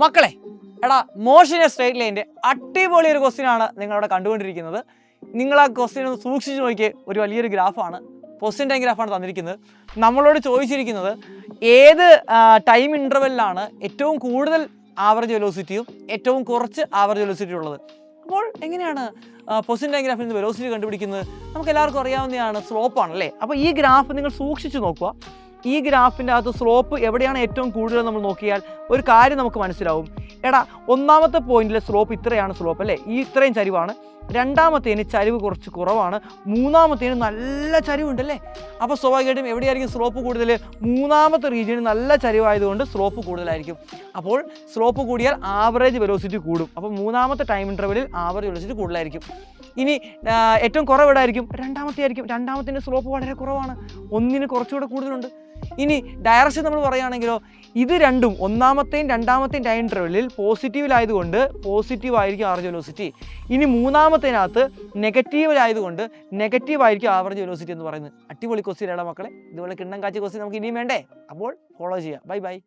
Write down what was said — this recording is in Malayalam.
മക്കളെ, എടാ മോഷൻ എ സ്ട്രേറ്റ് ലൈൻ്റെ അടിപൊളി ഒരു ക്വസ്റ്റ്യൻ ആണ് നിങ്ങളവിടെ കണ്ടുകൊണ്ടിരിക്കുന്നത്. നിങ്ങൾ ആ ക്വസ്റ്റ്യൻ ഒന്ന് സൂക്ഷിച്ച് നോക്കിയേ. ഒരു വലിയൊരു ഗ്രാഫാണ്, ക്വസ്റ്റ്യൻ ടൈം ഗ്രാഫാണ് തന്നിരിക്കുന്നത്. നമ്മളോട് ചോദിച്ചിരിക്കുന്നത് ഏത് ടൈം ഇൻ്റർവെല്ലിലാണ് ഏറ്റവും കൂടുതൽ ആവറേജ് വെലോസിറ്റിയും ഏറ്റവും കുറച്ച് ആവറേജ് വെലോസിറ്റി ഉള്ളത്. അപ്പോൾ എങ്ങനെയാണ് പൊസിഷൻ ടൈം ഗ്രാഫിൽ നിന്ന് വെലോസിറ്റി കണ്ടുപിടിക്കുന്നത്? നമുക്ക് എല്ലാവർക്കും അറിയാവുന്നതാണ്, സ്ലോപ്പാണല്ലേ. അപ്പോൾ ഈ ഗ്രാഫ് നിങ്ങൾ സൂക്ഷിച്ച് നോക്കുക. ഈ ഗ്രാഫിൻ്റെ അകത്ത് സ്ലോപ്പ് എവിടെയാണ് ഏറ്റവും കൂടുതൽ നമ്മൾ നോക്കിയാൽ ഒരു കാര്യം നമുക്ക് മനസ്സിലാവും. എടാ, ഒന്നാമത്തെ പോയിന്റിലെ സ്ലോപ്പ് ഇത്രയാണ് സ്ലോപ്പ് അല്ലേ, ഈ ഇത്രയും ചരിവാണ്. രണ്ടാമത്തേന് ചരിവ് കുറച്ച് കുറവാണ്. മൂന്നാമത്തേന് നല്ല ചരിവുണ്ടല്ലേ. അപ്പോൾ സ്വാഭാവികമായിട്ടും എവിടെയായിരിക്കും സ്ലോപ്പ് കൂടുതൽ? മൂന്നാമത്തെ റീജിയന് നല്ല ചരിവായതുകൊണ്ട് സ്ലോപ്പ് കൂടുതലായിരിക്കും. അപ്പോൾ സ്ലോപ്പ് കൂടിയാൽ ആവറേജ് വെലോസിറ്റി കൂടും. അപ്പോൾ മൂന്നാമത്തെ ടൈം ഇൻ്റർവെല്ലിൽ ആവറേജ് വെലോസിറ്റി കൂടുതലായിരിക്കും. ഇനി ഏറ്റവും കുറവ് എവിടെയായിരിക്കും? രണ്ടാമത്തെ ആയിരിക്കും. രണ്ടാമത്തിൻ്റെ സ്ലോപ്പ് വളരെ കുറവാണ്, ഒന്നിന് കുറച്ചുകൂടെ കൂടുതലുണ്ട്. ഇനി ഡയറക്ഷൻ നമ്മൾ പറയുകയാണെങ്കിലോ, ഇത് രണ്ടും ഒന്നാമത്തെയും രണ്ടാമത്തെയും ടൈം ഇൻ്റർവെല്ലിൽ പോസിറ്റീവിലായതുകൊണ്ട് പോസിറ്റീവായിരിക്കും ആവറേജ് വെലോസിറ്റി. ഇനി മൂന്നാമത്തേനകത്ത് നെഗറ്റീവിലായതുകൊണ്ട് നെഗറ്റീവായിരിക്കും ആവറേജ് വെലോസിറ്റി എന്ന് പറയുന്നത്. അടിപൊളി ക്വസ്റ്റ്യൻ ആണ് മക്കളെ. ഇതുപോലെ കിണ്ണം കാച്ചി ക്വസ്റ്റ്യൻ നമുക്ക് ഇനിയും വേണ്ടേ? അപ്പോൾ ഫോളോ ചെയ്യുക. Bye bye.